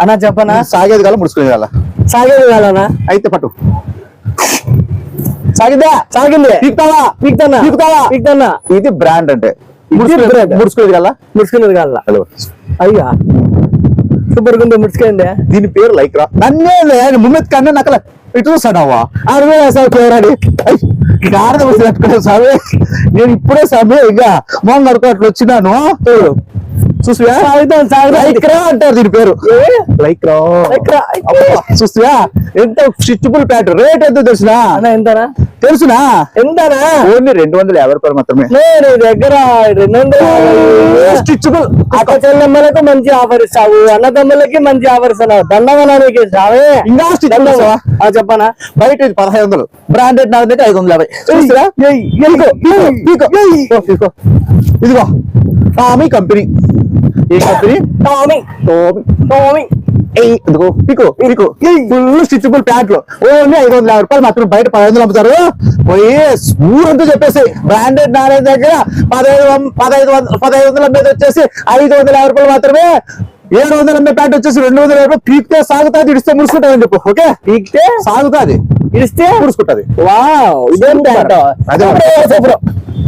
అన్నా చెప్పనా? సాగేది కాల ముడుచుకునేది కాల. సాగేది కాలనా? అయితే పట్టు. సాగిద్దా? సాగింది. పీక్తావా? పీక్తానా? పీక్తావా? పీక్తానా? ఇది బ్రాండ్ అంటే ముడుచుకునేది కాల. ముడుచుకునేది కాల. అయ్యా సూపర్ గుంది ముడుచుకోండి. దీని పేరు లైక్రా. నన్నే ముమ్మెత్ కన్నా నకల ఇటు చూస్తాడావా? సామే నేను ఇప్పుడే సామే ఇంకా మొన్న అట్లా వచ్చినాను చూసివా లైక్రా అంటారు దీని పేరు. లైక్రా చూసివా ఎంత స్ట్రిచబుల్ ప్యాంట్. రేట్ ఎంత తెలుసునా? ఎంతనా తెలుసునా? ఎంతనా? ఓన్లీ 250 రూపాయలు మాత్రమే. నీ దగ్గర 200 స్ట్రిచబుల్. అక్క చెల్లెమ్మలకు మంచి ఆఫర్ ఇస్తావు, అన్నదమ్ములకి మంచి ఆఫర్ ఇస్తున్నావు. దండవనానికి ఇస్తావే. ఇంకా చెప్పనా? బయట 1500, బ్రాండెడ్ నా దగ్గర 550. చూసిరా ఇదిగో టామీ కంపెనీ. ఏ కంపెనీ? టామీ. టామీ ఇదిగో పీకో పీకో ఫుల్ స్టిచబుల్ ప్యాంట్లు ఓన్లీ 550 రూపాయలు మాత్రం. బయట 1500 అమ్ముతారు. పోయి ఊరంతా చెప్పేసి బ్రాండెడ్ నాణ్యత దగ్గర 1500 అమ్మేది వచ్చేసి 550 రూపాయలు మాత్రమే. 700 అమ్మే ప్యాంట్ వచ్చేసి 250 రూపాయలు. పీక్తే సాగుతాది, ఇడిస్తే ముడుచుకుంటాది అని చెప్పు. ఓకే, పీక్తే సాగుతాది, ఇడిస్తే ముడుచుకుంటది. వావ్, ఇదేం ప్యాంట్? అదే